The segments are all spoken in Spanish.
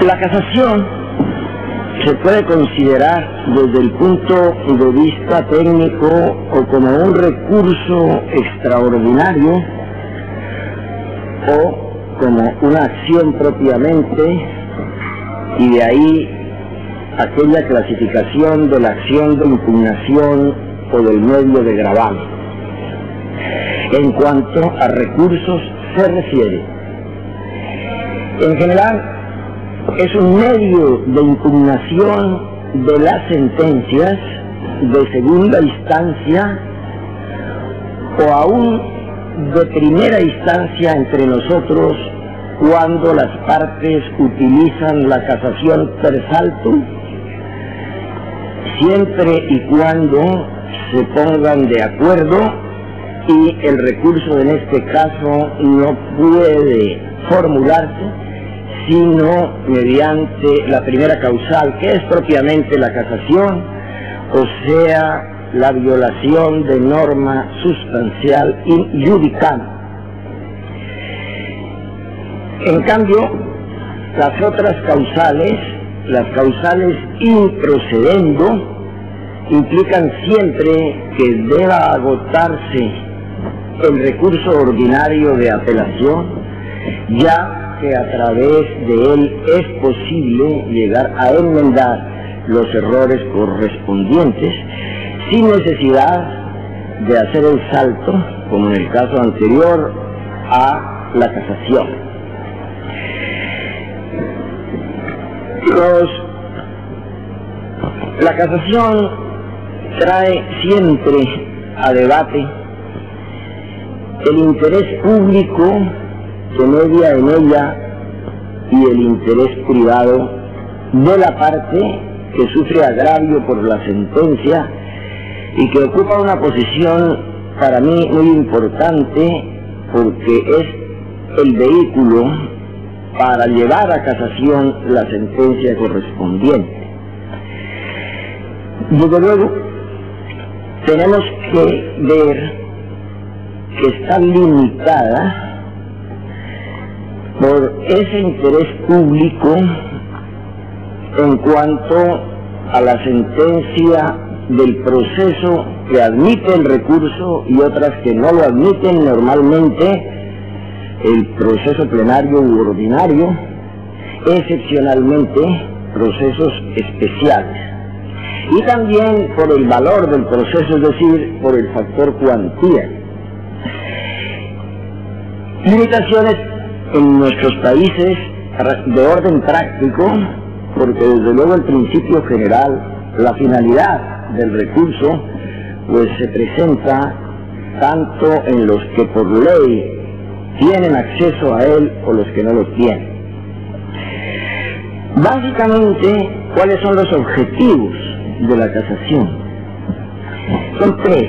La casación se puede considerar desde el punto de vista técnico o como un recurso extraordinario o como una acción propiamente, y de ahí aquella clasificación de la acción de impugnación o del medio de gravamen. En cuanto a recursos se refiere, en general es un medio de impugnación de las sentencias de segunda instancia o aún de primera instancia entre nosotros cuando las partes utilizan la casación per saltum, siempre y cuando se pongan de acuerdo y el recurso en este caso no puede formularse sino mediante la primera causal, que es propiamente la casación, o sea, la violación de norma sustancial in iudicam. En cambio, las otras causales, las causales in procedendo, implican siempre que deba agotarse el recurso ordinario de apelación, ya que a través de él es posible llegar a enmendar los errores correspondientes sin necesidad de hacer el salto, como en el caso anterior, a la casación. La casación trae siempre a debate el interés público que media en ella y el interés privado de la parte que sufre agravio por la sentencia y que ocupa una posición para mí muy importante porque es el vehículo para llevar a casación la sentencia correspondiente. Desde luego, tenemos que ver que está limitada por ese interés público en cuanto a la sentencia del proceso que admite el recurso y otras que no lo admiten, normalmente el proceso plenario u ordinario, excepcionalmente procesos especiales, y también por el valor del proceso, es decir, por el factor cuantía. Limitaciones en nuestros países de orden práctico, porque desde luego el principio general, la finalidad del recurso, pues se presenta tanto en los que por ley tienen acceso a él o los que no lo tienen. Básicamente, ¿cuáles son los objetivos de la casación? Son tres.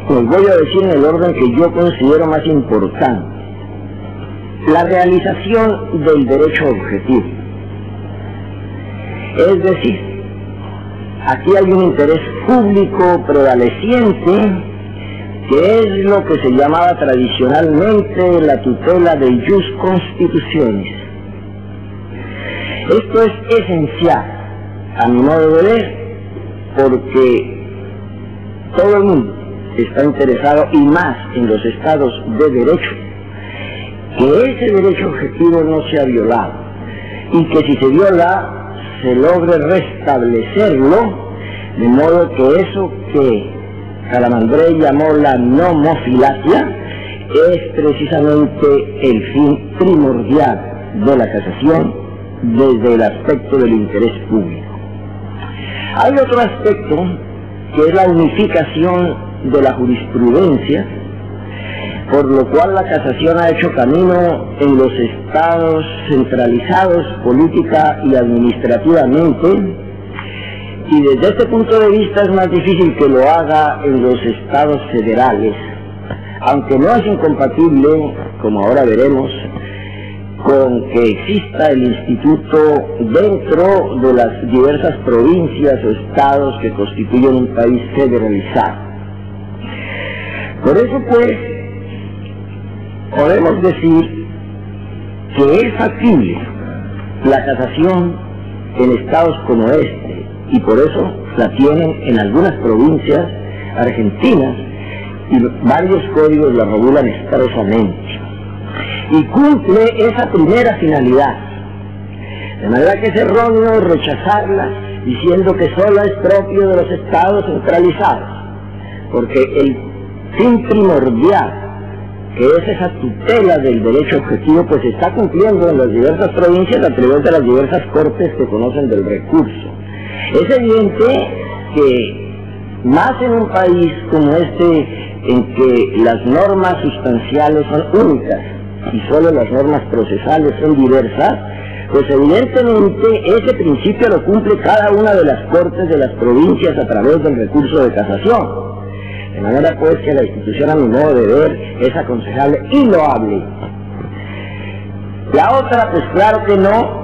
Los voy a decir en el orden que yo considero más importante. La realización del derecho objetivo. Es decir, aquí hay un interés público prevaleciente que es lo que se llamaba tradicionalmente la tutela de jus constitutionis. Esto es esencial, a mi modo de ver, porque todo el mundo está interesado, y más en los estados de derecho, que ese derecho objetivo no sea violado, y que si se viola, se logre restablecerlo, de modo que eso que Calamandré llamó la nomofilacia es precisamente el fin primordial de la casación desde el aspecto del interés público. Hay otro aspecto que es la unificación de la jurisprudencia, por lo cual la casación ha hecho camino en los estados centralizados política y administrativamente, y desde este punto de vista es más difícil que lo haga en los estados federales, aunque no es incompatible, como ahora veremos, con que exista el instituto dentro de las diversas provincias o estados que constituyen un país federalizado. Por eso, pues, podemos decir que es factible la casación en estados como este, y por eso la tienen en algunas provincias argentinas, y varios códigos la regulan expresamente, y cumple esa primera finalidad. De manera que es erróneo rechazarla diciendo que solo es propio de los estados centralizados, porque el fin primordial, que es esa tutela del derecho objetivo, pues se está cumpliendo en las diversas provincias a través de las diversas cortes que conocen del recurso. Es evidente que más en un país como este, en que las normas sustanciales son únicas y solo las normas procesales son diversas, pues evidentemente ese principio lo cumple cada una de las cortes de las provincias a través del recurso de casación. De manera pues que la institución, a mi modo de ver, es aconsejable y loable. La otra, pues claro que no,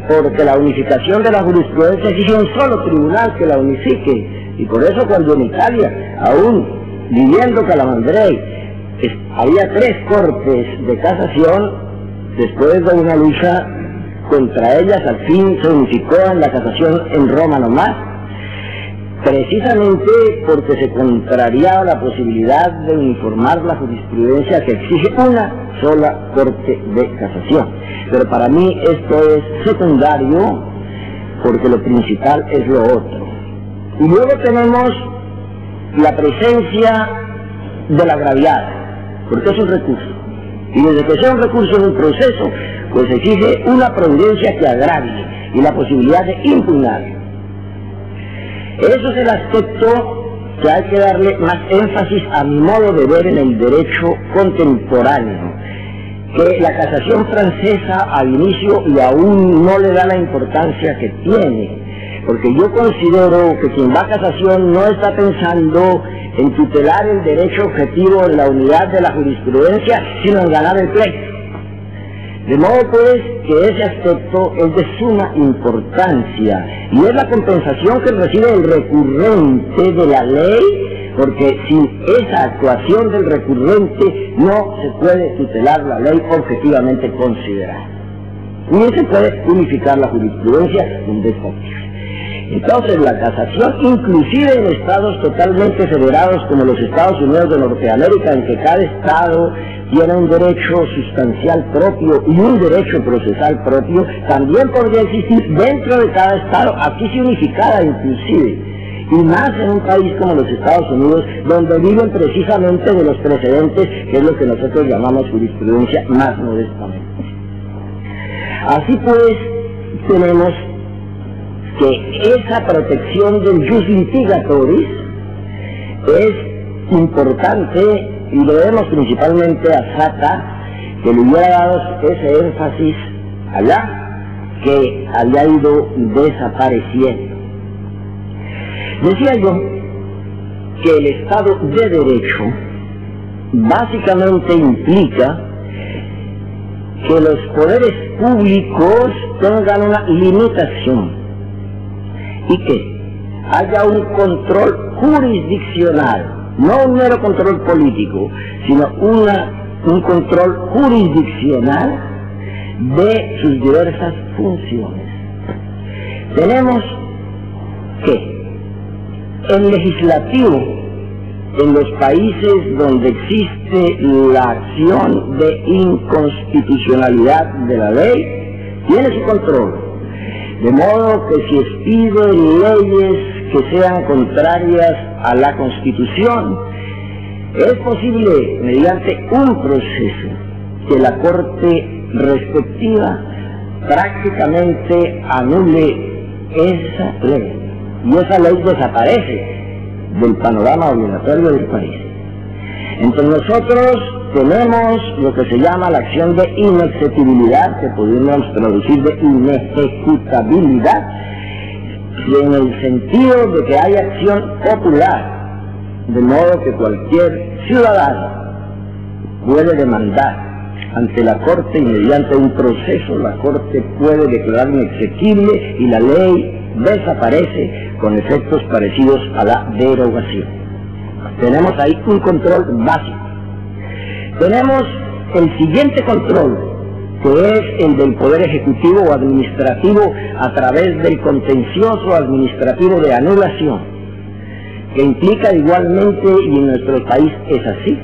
porque la unificación de la jurisprudencia exige un solo tribunal que la unifique, y por eso cuando en Italia, aún viviendo Calamandrei, había 3 cortes de casación, después de una lucha contra ellas, al fin se unificó en la casación en Roma nomás, precisamente porque se contrariaba la posibilidad de uniformar la jurisprudencia que exige una sola corte de casación. Pero para mí esto es secundario, porque lo principal es lo otro. Y luego tenemos la presencia del agraviado, porque es un recurso. Y desde que sea un recurso en un proceso, pues exige una providencia que agravie y la posibilidad de impugnarlo. Eso es el aspecto que hay que darle más énfasis a mi modo de ver en el derecho contemporáneo, que la casación francesa al inicio y aún no le da la importancia que tiene, porque yo considero que quien va a casación no está pensando en tutelar el derecho objetivo en la unidad de la jurisprudencia, sino en ganar el pleito. De modo pues que ese aspecto es de suma importancia y es la compensación que recibe el recurrente de la ley, porque sin esa actuación del recurrente no se puede tutelar la ley objetivamente considerada. Ni se puede unificar la jurisprudencia donde es posible. Entonces la casación, inclusive en estados totalmente federados como los Estados Unidos de Norteamérica, en que cada estado tiene un derecho sustancial propio y un derecho procesal propio, también podría existir dentro de cada estado, aquí sí unificada inclusive, y más en un país como los Estados Unidos, donde viven precisamente de los precedentes, que es lo que nosotros llamamos jurisprudencia más modestamente. Así pues, tenemos que esa protección del jus litigatoris es importante, y lo vemos principalmente a Sata, que le hubiera dado ese énfasis allá, que había ido desapareciendo. Decía yo que el Estado de Derecho básicamente implica que los poderes públicos tengan una limitación y que haya un control jurisdiccional, no un mero control político, sino un control jurisdiccional de sus diversas funciones. Tenemos que el legislativo, en los países donde existe la acción de inconstitucionalidad de la ley, tiene su control. De modo que si expide leyes que sean contrarias a la Constitución, es posible, mediante un proceso, que la Corte respectiva prácticamente anule esa ley. Y esa ley desaparece del panorama obligatorio del país. Entre nosotros tenemos lo que se llama la acción de inexequibilidad, que podríamos traducir de inejecutabilidad, y en el sentido de que hay acción popular, de modo que cualquier ciudadano puede demandar ante la Corte y mediante un proceso la Corte puede declarar inexequible y la ley desaparece con efectos parecidos a la derogación. Tenemos ahí un control básico. Tenemos el siguiente control, que es el del Poder Ejecutivo o Administrativo a través del contencioso administrativo de anulación, que implica igualmente, y en nuestro país es así,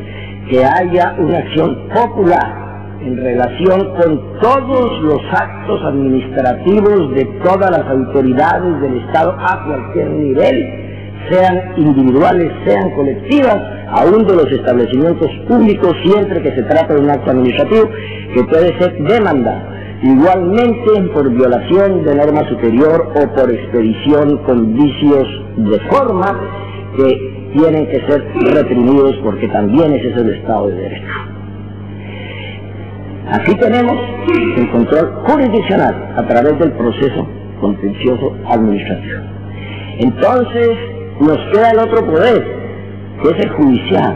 que haya una acción popular en relación con todos los actos administrativos de todas las autoridades del Estado a cualquier nivel, sean individuales, sean colectivas, aún de los establecimientos públicos, siempre que se trata de un acto administrativo que puede ser demandado, igualmente por violación de norma superior o por expedición con vicios de forma que tienen que ser reprimidos porque también ese es el Estado de Derecho. Aquí tenemos el control jurisdiccional a través del proceso contencioso administrativo. Entonces nos queda el otro poder, que es el judicial.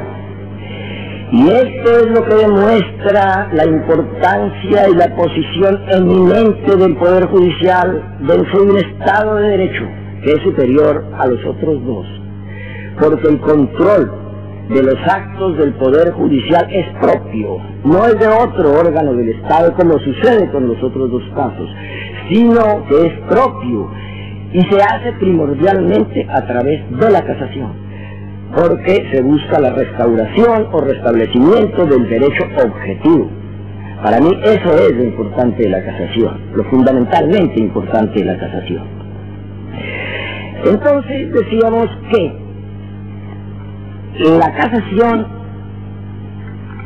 Y esto es lo que demuestra la importancia y la posición eminente del Poder Judicial dentro de un Estado de Derecho, que es superior a los otros dos. Porque el control de los actos del Poder Judicial es propio, no es de otro órgano del Estado como sucede con los otros dos casos, sino que es propio y se hace primordialmente a través de la casación, porque se busca la restauración o restablecimiento del derecho objetivo. Para mí eso es lo importante de la casación, lo fundamentalmente importante de la casación. Entonces decíamos que la casación,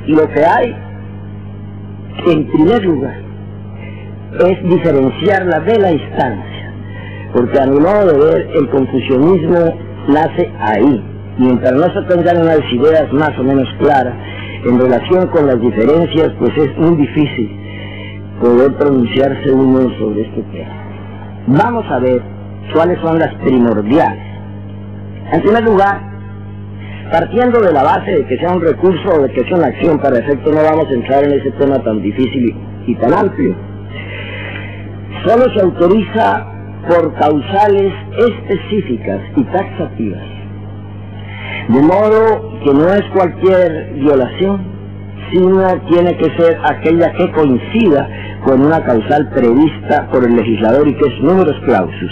lo que hay en primer lugar es diferenciarla de la instancia, porque a mi modo de ver el confucianismo nace ahí. Mientras no se tengan unas ideas más o menos claras en relación con las diferencias, pues es muy difícil poder pronunciarse uno sobre este tema. Vamos a ver cuáles son las primordiales. En primer lugar, partiendo de la base de que sea un recurso o de que sea una acción, para efecto no vamos a entrar en ese tema tan difícil y tan amplio, solo se autoriza por causales específicas y taxativas, de modo que no es cualquier violación, sino tiene que ser aquella que coincida con una causal prevista por el legislador y que es numerus clausus.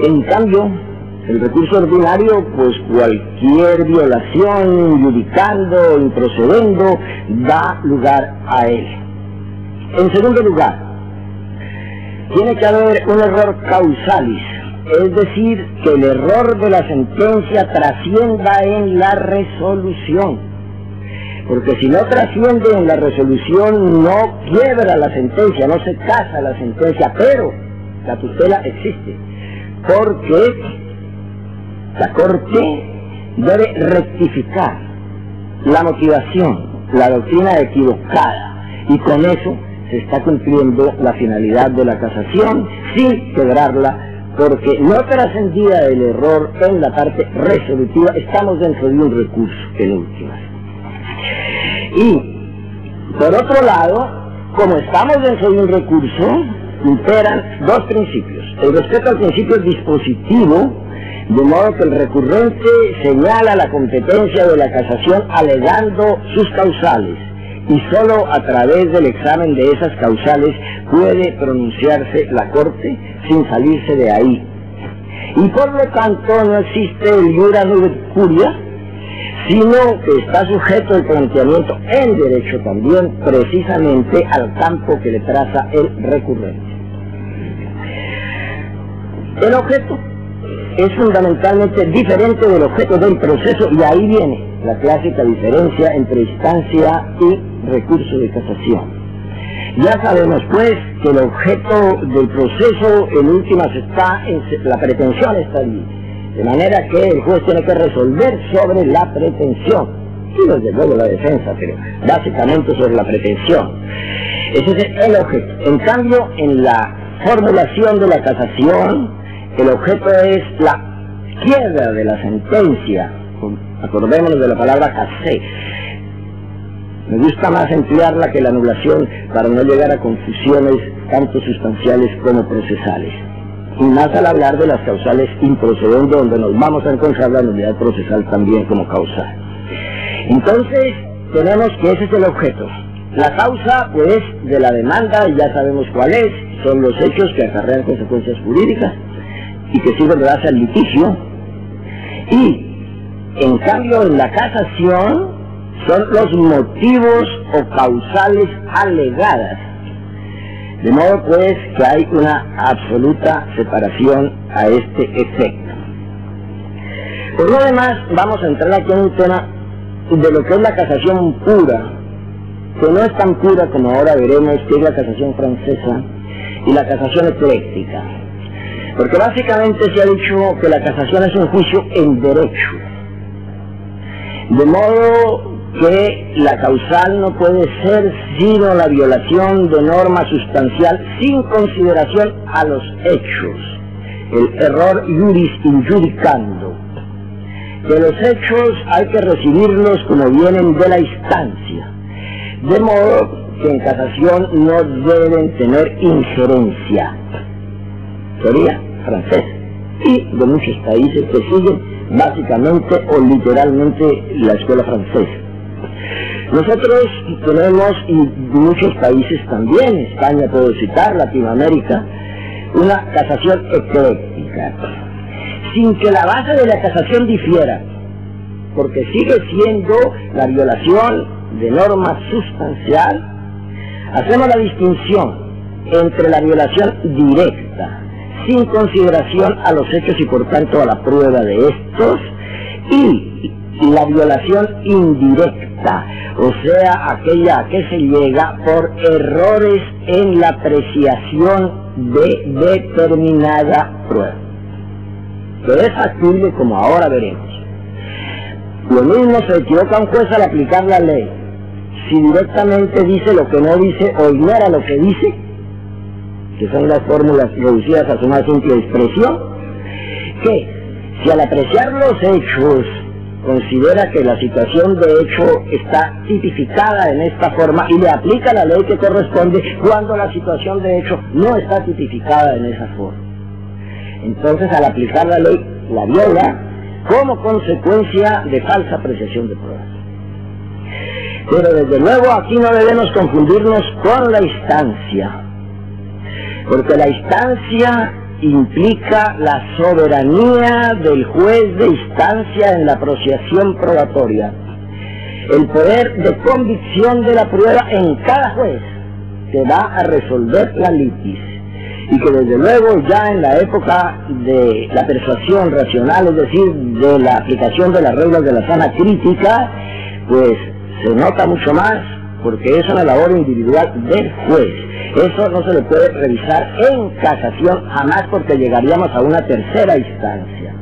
En cambio, el recurso ordinario, pues cualquier violación, judicando, improcedendo, da lugar a él. En segundo lugar, tiene que haber un error causalis, es decir, que el error de la sentencia trascienda en la resolución. Porque si no trasciende en la resolución, no quiebra la sentencia, no se casa la sentencia, pero la tutela existe. Porque la Corte debe rectificar la motivación, la doctrina equivocada, y con eso se está cumpliendo la finalidad de la casación sin quebrarla, porque no trascendida el error en la parte resolutiva, estamos dentro de un recurso en últimas. Y por otro lado, como estamos dentro de un recurso, imperan dos principios: el respeto al principio dispositivo, de modo que el recurrente señala la competencia de la casación alegando sus causales, y solo a través del examen de esas causales puede pronunciarse la Corte sin salirse de ahí. Y por lo tanto no existe el iura nubet curia, sino que está sujeto el planteamiento en derecho también precisamente al campo que le traza el recurrente. El objeto es fundamentalmente diferente del objeto del proceso, y ahí viene la clásica diferencia entre instancia y recurso de casación. Ya sabemos pues que el objeto del proceso en últimas está en la pretensión está allí, de manera que el juez tiene que resolver sobre la pretensión, y desde luego la defensa, pero básicamente sobre la pretensión. Ese es el objeto. En cambio, en la formulación de la casación, el objeto es la quiebra de la sentencia. Acordémonos de la palabra casé. Me gusta más emplearla que la anulación para no llegar a confusiones tanto sustanciales como procesales. Y más al hablar de las causales improcedendo, donde nos vamos a encontrar la nulidad procesal también como causal. Entonces, tenemos que ese es el objeto. La causa, pues, de la demanda, ya sabemos cuál es, son los hechos que acarrean consecuencias jurídicas y que sirven de base al litigio. Y, en cambio, en la casación son los motivos o causales alegadas. De modo, pues, que hay una absoluta separación a este efecto. Por lo demás, vamos a entrar aquí en un tema de lo que es la casación pura, que no es tan pura como ahora veremos, que es la casación francesa y la casación ecléctica. Porque básicamente se ha dicho que la casación es un juicio en derecho. De modo que la causal no puede ser sino la violación de norma sustancial sin consideración a los hechos, el error iuris injudicando. De los hechos hay que recibirlos como vienen de la instancia, de modo que en casación no deben tener injerencia. Sería francés y de muchos países que siguen básicamente o literalmente la escuela francesa. Nosotros tenemos, y muchos países también, España puedo citar, Latinoamérica, una casación ecléctica, sin que la base de la casación difiera, porque sigue siendo la violación de norma sustancial. Hacemos la distinción entre la violación directa, sin consideración a los hechos y por tanto a la prueba de estos, y la violación indirecta, o sea, aquella a que se llega por errores en la apreciación de determinada prueba, que es factible como ahora veremos. Lo mismo se equivoca un juez al aplicar la ley, si directamente dice lo que no dice o ignora lo que dice, que son las fórmulas reducidas a su más simple expresión, que si al apreciar los hechos considera que la situación de hecho está tipificada en esta forma y le aplica la ley que corresponde cuando la situación de hecho no está tipificada en esa forma. Entonces, al aplicar la ley, la viola como consecuencia de falsa apreciación de pruebas. Pero desde luego aquí no debemos confundirnos con la instancia, porque la instancia implica la soberanía del juez de instancia en la apreciación probatoria, el poder de convicción de la prueba en cada juez que va a resolver la litis, y que desde luego ya en la época de la persuasión racional, es decir, de la aplicación de las reglas de la sana crítica, pues se nota mucho más, porque es una labor individual del juez. Eso no se le puede revisar en casación jamás, porque llegaríamos a una tercera instancia.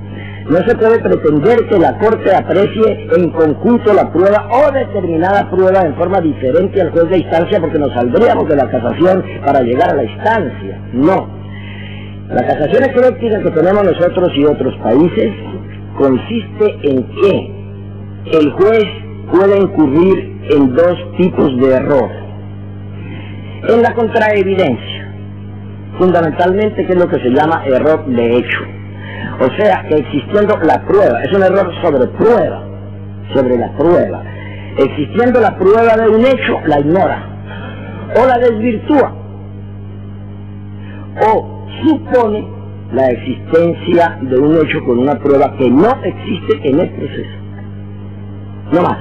No se puede pretender que la Corte aprecie en conjunto la prueba o determinada prueba en forma diferente al juez de instancia, porque nos saldríamos de la casación para llegar a la instancia. No. La casación ecléctica que tenemos nosotros y otros países consiste en que el juez puede incurrir en dos tipos de error. En la contraevidencia, fundamentalmente, que es lo que se llama error de hecho. O sea, que existiendo la prueba, es un error sobre la prueba. Existiendo la prueba de un hecho, la ignora, o la desvirtúa, o supone la existencia de un hecho con una prueba que no existe en el proceso. No más.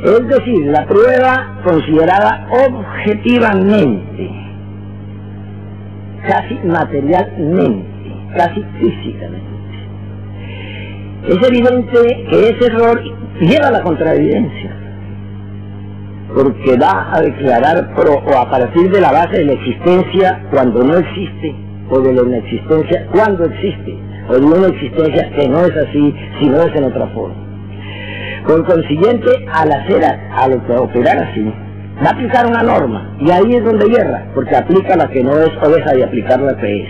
Es decir, la prueba considerada objetivamente, casi materialmente, casi físicamente. Es evidente que ese error lleva a la contraevidencia, porque va a declarar o a partir de la base de la existencia cuando no existe, o de la inexistencia cuando existe, o de una existencia que no es así, sino es en otra forma. Por consiguiente, al operar así, va a aplicar una norma, y ahí es donde hierra, porque aplica la que no es o deja de aplicar la que es.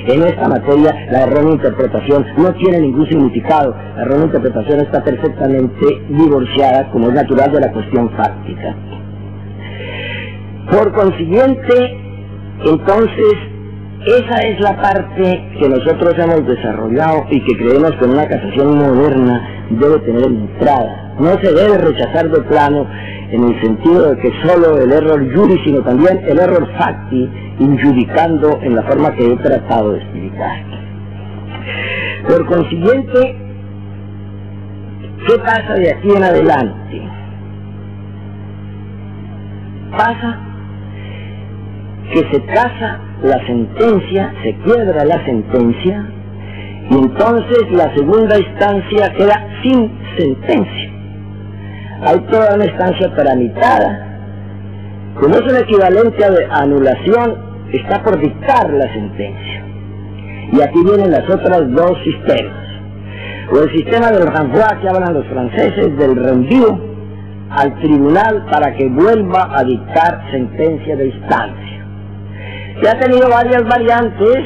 En esta materia, la errónea interpretación no tiene ningún significado. La errónea interpretación está perfectamente divorciada, como es natural, de la cuestión fáctica. Por consiguiente, entonces, esa es la parte que nosotros hemos desarrollado y que creemos que en una casación moderna debe tener entrada. no se debe rechazar de plano en el sentido de que solo el error iuris, sino también el error facti, injudicando en la forma que he tratado de explicar. Por consiguiente, ¿qué pasa de aquí en adelante? Pasa que se casa la sentencia, se quiebra la sentencia, y entonces la segunda instancia queda sin sentencia. Hay toda una instancia tramitada, que no es un equivalente a anulación, está por dictar la sentencia. Y aquí vienen las otras dos sistemas. O el sistema del renvoi que hablan los franceses, del renvío al tribunal para que vuelva a dictar sentencia de instancia. Que ha tenido varias variantes,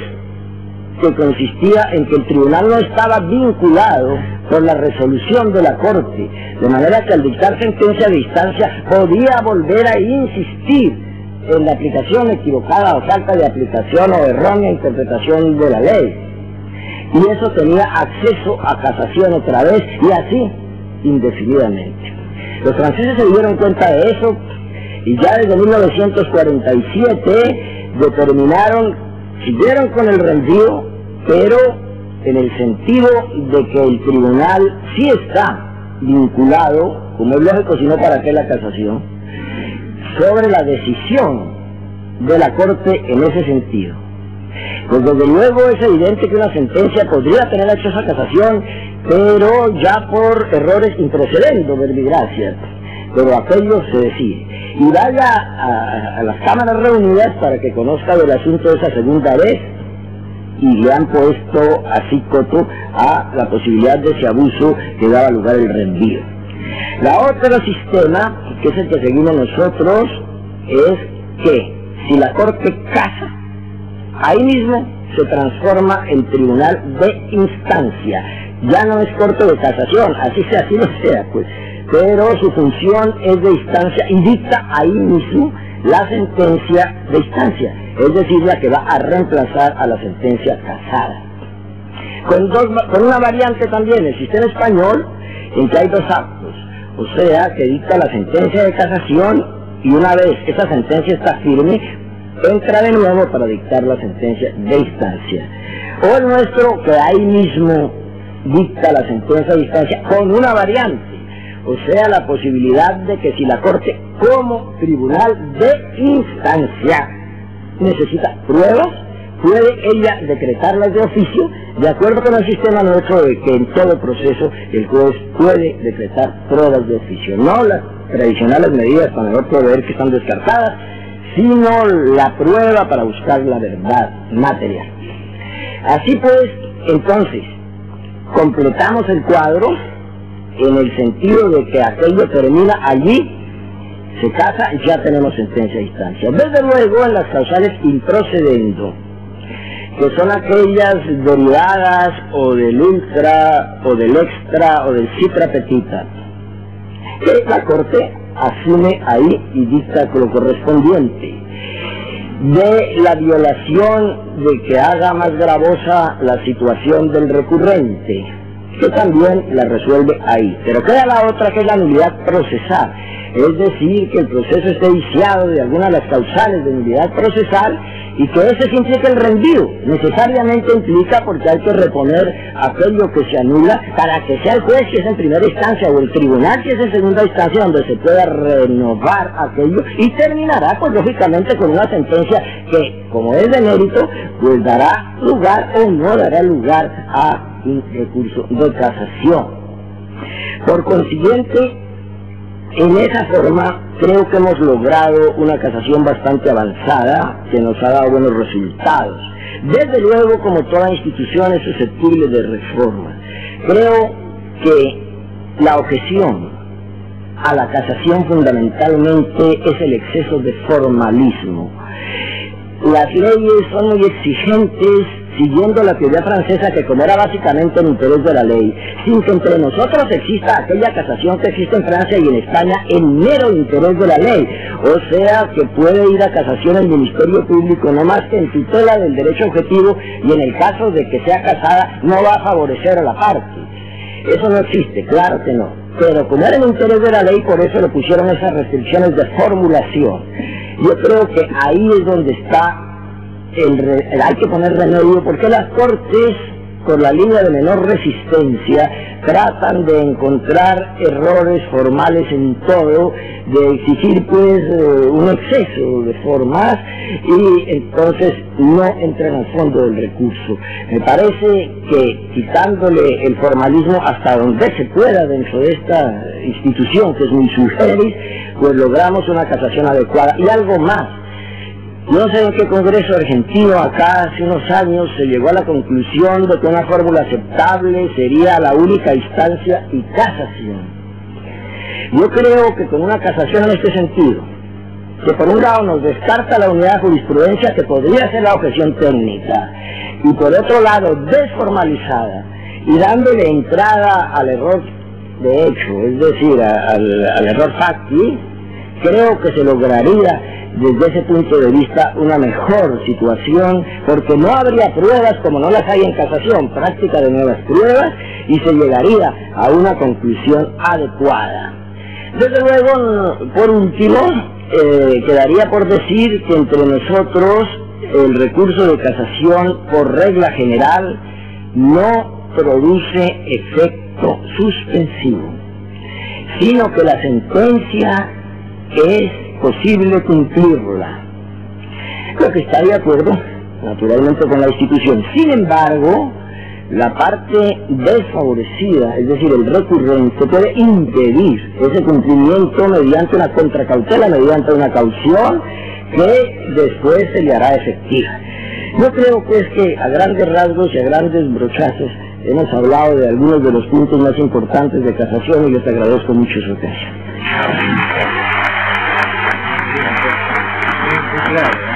que consistía en que el tribunal no estaba vinculado por la resolución de la Corte, de manera que al dictar sentencia de instancia podía volver a insistir en la aplicación equivocada o falta de aplicación o errónea interpretación de la ley. Y eso tenía acceso a casación otra vez, y así indefinidamente. Los franceses se dieron cuenta de eso, y ya desde 1947 determinaron, siguieron con el renvío, pero en el sentido de que el tribunal sí está vinculado, como es lógico, si no para qué la casación, sobre la decisión de la Corte en ese sentido. Pues desde luego es evidente que una sentencia podría tener acceso a casación, pero ya por errores improcedendo, verbigracia, pero aquello se decide. Y vaya a las cámaras reunidas para que conozca del asunto de esa segunda vez, y le han puesto así coto a la posibilidad de ese abuso que daba lugar el renvío. La otra sistema, que es el que seguimos nosotros, es que si la Corte casa, ahí mismo se transforma en tribunal de instancia. Ya no es Corte de casación, así lo sea, pues, pero su función es de instancia y dicta ahí mismo la sentencia de instancia, es decir, la que va a reemplazar a la sentencia casada. Con una variante también, el sistema español, en que hay dos actos, o sea, que dicta la sentencia de casación, y una vez esa sentencia está firme, entra de nuevo para dictar la sentencia de instancia. O el nuestro, que ahí mismo dicta la sentencia de instancia con una variante, o sea, la posibilidad de que si la Corte, como tribunal de instancia, necesita pruebas, puede ella decretarlas de oficio, de acuerdo con el sistema nuestro de que en todo proceso el juez puede decretar pruebas de oficio, no las tradicionales medidas para no proveer que están descartadas, sino la prueba para buscar la verdad material. Así pues, entonces, completamos el cuadro en el sentido de que aquello termina allí, se casa y ya tenemos sentencia de instancia. Desde luego, en las causales improcedendo, que son aquellas derivadas o del ultra, o del extra, o del citra petita, que la Corte asume ahí y dicta lo correspondiente. De la violación de que haga más gravosa la situación del recurrente, que también la resuelve ahí. Pero queda la otra, que es la nulidad procesal, es decir, que el proceso esté viciado de alguna de las causales de nulidad procesal, y que ese sí implica el rendido, necesariamente implica, porque hay que reponer aquello que se anula para que sea el juez si es en primera instancia o el tribunal si es en segunda instancia donde se pueda renovar aquello, y terminará pues lógicamente con una sentencia que, como es de mérito, pues dará lugar o no dará lugar a un recurso de casación. Por consiguiente, en esa forma creo que hemos logrado una casación bastante avanzada que nos ha dado buenos resultados. Desde luego, como toda institución es susceptible de reforma. Creo que la objeción a la casación fundamentalmente es el exceso de formalismo. Las leyes son muy exigentes, siguiendo la teoría francesa, que como era básicamente el interés de la ley, sin que entre nosotros exista aquella casación que existe en Francia y en España en mero interés de la ley, o sea que puede ir a casación el Ministerio Público no más que en tutela del derecho objetivo, y en el caso de que sea casada no va a favorecer a la parte. Eso no existe, claro que no. pero como era el interés de la ley, por eso le pusieron esas restricciones de formulación. Yo creo que ahí es donde está hay que poner remedio, porque las Cortes, por la línea de menor resistencia, tratan de encontrar errores formales en todo, de exigir pues un exceso de formas, y entonces no entran al fondo del recurso. Me parece que quitándole el formalismo hasta donde se pueda dentro de esta institución, que es muy sui generis, pues logramos una casación adecuada. Y algo más. No sé en qué congreso argentino, acá hace unos años, se llegó a la conclusión de que una fórmula aceptable sería la única instancia y casación. Yo creo que con una casación en este sentido, que por un lado nos descarta la unidad de jurisprudencia, que podría ser la objeción técnica, y por otro lado desformalizada, y dándole entrada al error de hecho, es decir, al error facti, creo que se lograría desde ese punto de vista una mejor situación, porque no habría pruebas como no las hay en casación, práctica de nuevas pruebas, y se llegaría a una conclusión adecuada. Desde luego, por último, quedaría por decir que entre nosotros el recurso de casación por regla general no produce efecto suspensivo, sino que la sentencia es posible cumplirla, lo que está de acuerdo naturalmente con la institución. Sin embargo, la parte desfavorecida, es decir, el recurrente, puede impedir ese cumplimiento mediante una contracautela, mediante una caución que después se le hará efectiva. Yo creo pues que a grandes rasgos y a grandes brochazos hemos hablado de algunos de los puntos más importantes de casación, y les agradezco mucho su atención. Claro.